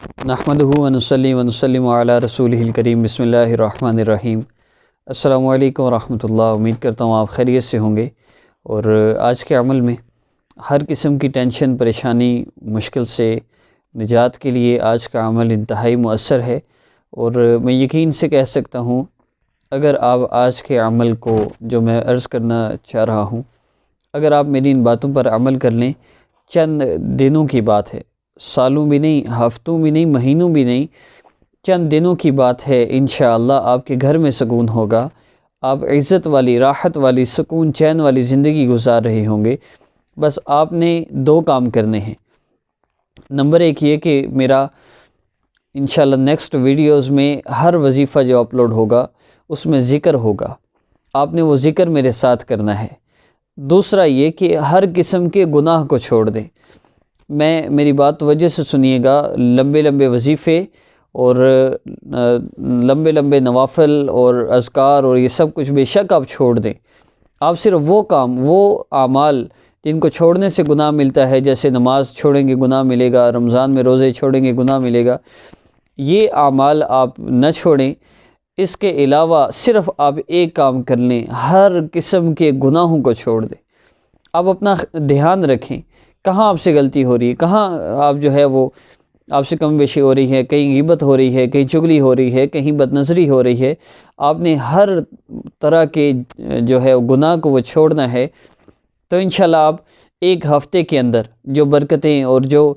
نحمدہ ونصلی ونسلم علی رسولہ الکریم بسم اللہ الرحمن الرحیم۔ السلام علیکم ورحمۃ اللہ۔ امید کرتا ہوں آپ خیریت سے ہوں گے، اور آج کے عمل میں ہر قسم کی ٹینشن، پریشانی، مشکل سے نجات کے لیے آج کا عمل انتہائی مؤثر ہے، اور میں یقین سے کہہ سکتا ہوں اگر آپ آج کے عمل کو جو میں عرض کرنا چاہ رہا ہوں، اگر آپ میری ان باتوں پر عمل کر لیں، چند دنوں کی بات ہے، سالوں بھی نہیں، ہفتوں بھی نہیں، مہینوں بھی نہیں، چند دنوں کی بات ہے، انشاءاللہ آپ کے گھر میں سکون ہوگا، آپ عزت والی، راحت والی، سکون چین والی زندگی گزار رہے ہوں گے۔ بس آپ نے دو کام کرنے ہیں۔ نمبر ایک یہ کہ میرا انشاءاللہ نیکسٹ ویڈیوز میں ہر وظیفہ جو اپلوڈ ہوگا اس میں ذکر ہوگا، آپ نے وہ ذکر میرے ساتھ کرنا ہے۔ دوسرا یہ کہ ہر قسم کے گناہ کو چھوڑ دیں۔ میری بات توجہ سے سنیے گا، لمبے لمبے وظیفے اور لمبے لمبے نوافل اور اذکار اور یہ سب کچھ بے شک آپ چھوڑ دیں۔ آپ صرف وہ کام، وہ اعمال جن کو چھوڑنے سے گناہ ملتا ہے، جیسے نماز چھوڑیں گے گناہ ملے گا، رمضان میں روزے چھوڑیں گے گناہ ملے گا، یہ اعمال آپ نہ چھوڑیں۔ اس کے علاوہ صرف آپ ایک کام کر لیں، ہر قسم کے گناہوں کو چھوڑ دیں۔ آپ اپنا دھیان رکھیں کہاں آپ سے غلطی ہو رہی ہے، کہاں آپ جو ہے وہ آپ سے کم بیشی ہو رہی ہے، کہیں غیبت ہو رہی ہے، کہیں چغلی ہو رہی ہے، کہیں بد نظری ہو رہی ہے۔ آپ نے ہر طرح کے جو ہے گناہ کو وہ چھوڑنا ہے، تو انشاءاللہ آپ ایک ہفتے کے اندر جو برکتیں اور جو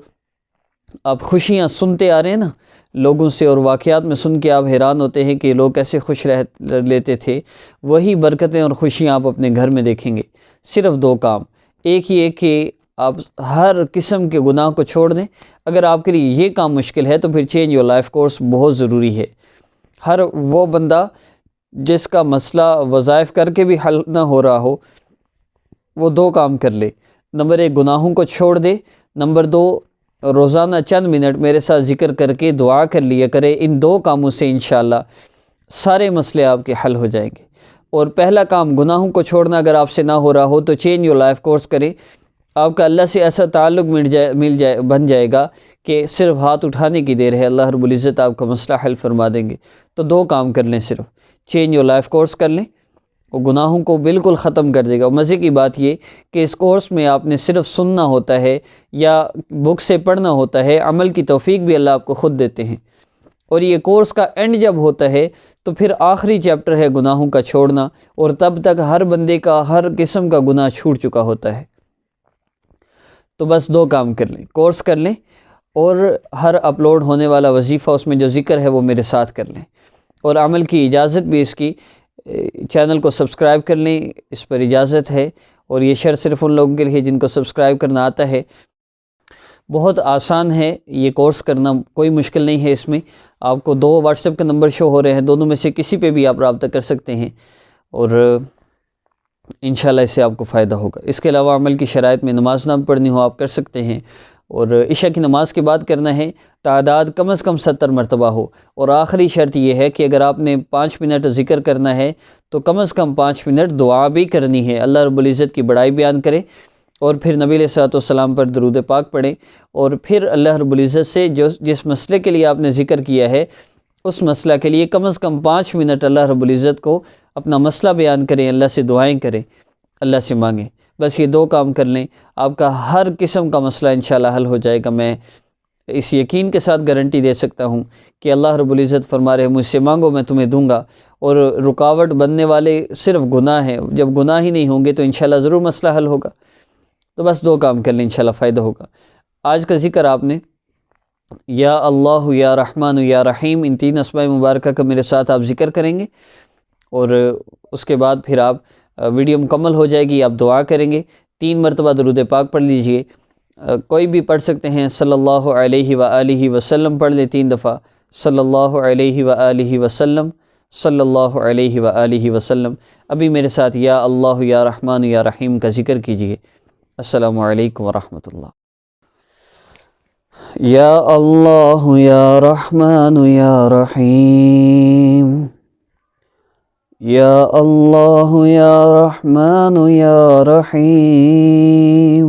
آپ خوشیاں سنتے آ رہے ہیں نا لوگوں سے، اور واقعات میں سن کے آپ حیران ہوتے ہیں کہ لوگ کیسے خوش رہ لیتے تھے، وہی برکتیں اور خوشیاں آپ اپنے گھر میں دیکھیں گے۔ صرف دو کام، ایک یہ کہ آپ ہر قسم کے گناہ کو چھوڑ دیں۔ اگر آپ کے لیے یہ کام مشکل ہے تو پھر چینج یور لائف کورس بہت ضروری ہے۔ ہر وہ بندہ جس کا مسئلہ وظائف کر کے بھی حل نہ ہو رہا ہو، وہ دو کام کر لے۔ نمبر ایک، گناہوں کو چھوڑ دے۔ نمبر دو، روزانہ چند منٹ میرے ساتھ ذکر کر کے دعا کر لیا کرے۔ ان دو کاموں سے انشاءاللہ سارے مسئلے آپ کے حل ہو جائیں گے۔ اور پہلا کام گناہوں کو چھوڑنا اگر آپ سے نہ ہو رہا ہو تو چینج یور لائف کورس کریں۔ آپ کا اللہ سے ایسا تعلق بن جائے گا کہ صرف ہاتھ اٹھانے کی دیر ہے، اللہ رب العزت آپ کا مسئلہ حل فرما دیں گے۔ تو دو کام کر لیں، صرف چینج یور لائف کورس کر لیں، وہ گناہوں کو بالکل ختم کر دے گا۔ اور مزے کی بات یہ کہ اس کورس میں آپ نے صرف سننا ہوتا ہے یا بک سے پڑھنا ہوتا ہے، عمل کی توفیق بھی اللہ آپ کو خود دیتے ہیں۔ اور یہ کورس کا اینڈ جب ہوتا ہے تو پھر آخری چیپٹر ہے گناہوں کا چھوڑنا، اور تب تک ہر بندے کا ہر قسم کا گناہ چھوٹ چکا ہوتا ہے۔ تو بس دو کام کر لیں، کورس کر لیں، اور ہر اپلوڈ ہونے والا وظیفہ اس میں جو ذکر ہے وہ میرے ساتھ کر لیں۔ اور عمل کی اجازت بھی اس کی، چینل کو سبسکرائب کر لیں، اس پر اجازت ہے، اور یہ شرط صرف ان لوگوں کے لیے جن کو سبسکرائب کرنا آتا ہے۔ بہت آسان ہے یہ کورس کرنا، کوئی مشکل نہیں ہے اس میں۔ آپ کو دو واٹس ایپ کے نمبر شو ہو رہے ہیں، دونوں میں سے کسی پہ بھی آپ رابطہ کر سکتے ہیں، اور انشاءاللہ اس سے آپ کو فائدہ ہوگا۔ اس کے علاوہ عمل کی شرائط میں نماز نہ پڑھنی ہو آپ کر سکتے ہیں، اور عشاء کی نماز کے بعد کرنا ہے، تعداد کم از کم 70 مرتبہ ہو۔ اور آخری شرط یہ ہے کہ اگر آپ نے 5 منٹ ذکر کرنا ہے تو کم از کم 5 منٹ دعا بھی کرنی ہے، اللہ رب العزت کی بڑائی بیان کریں، اور پھر نبی علیہ الصلوۃ والسلام پر درود پاک پڑھیں، اور پھر اللہ رب العزت سے جس مسئلے کے لیے آپ نے ذکر کیا ہے اس مسئلہ کے لیے کم از کم 5 منٹ اللہ رب العزت کو اپنا مسئلہ بیان کریں، اللہ سے دعائیں کریں، اللہ سے مانگیں۔ بس یہ دو کام کر لیں، آپ کا ہر قسم کا مسئلہ انشاءاللہ حل ہو جائے گا۔ میں اس یقین کے ساتھ گارنٹی دے سکتا ہوں کہ اللہ رب العزت فرما رہے ہیں مجھ سے مانگو میں تمہیں دوں گا، اور رکاوٹ بننے والے صرف گناہ ہیں۔ جب گناہ ہی نہیں ہوں گے تو انشاءاللہ ضرور مسئلہ حل ہوگا۔ تو بس دو کام کر لیں، انشاءاللہ فائدہ ہوگا۔ آج کا ذکر آپ نے یا اللہ، یا رحمان، یا رحیم، ان 3 اسماء مبارکہ کا میرے ساتھ آپ ذکر کریں گے، اور اس کے بعد پھر آپ ویڈیو مکمل ہو جائے گی، آپ دعا کریں گے، 3 مرتبہ درود پاک پڑھ لیجئے، کوئی بھی پڑھ سکتے ہیں، صلی اللہ علیہ وآلہ وسلم پڑھ لیں 3 دفعہ، صلی اللہ علیہ وآلہ وسلم، صلی اللہ علیہ وآلہ وسلم۔ ابھی میرے ساتھ یا اللہ، یا رحمان، یا رحیم کا ذکر کیجئے۔ السلام علیکم ورحمۃ اللہ۔ یا اللہ، یا رحمان، یا رحیم، یا اللہ، یا رحمان، یا رحیم،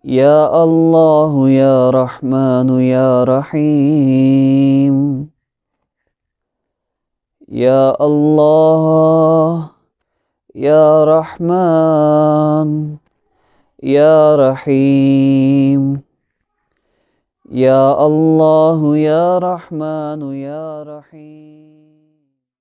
या अल्लाह या रहमान या रहीम। या अल्लाह या रहमान या रहीम। या अल्लाह या रहमान या रहीम।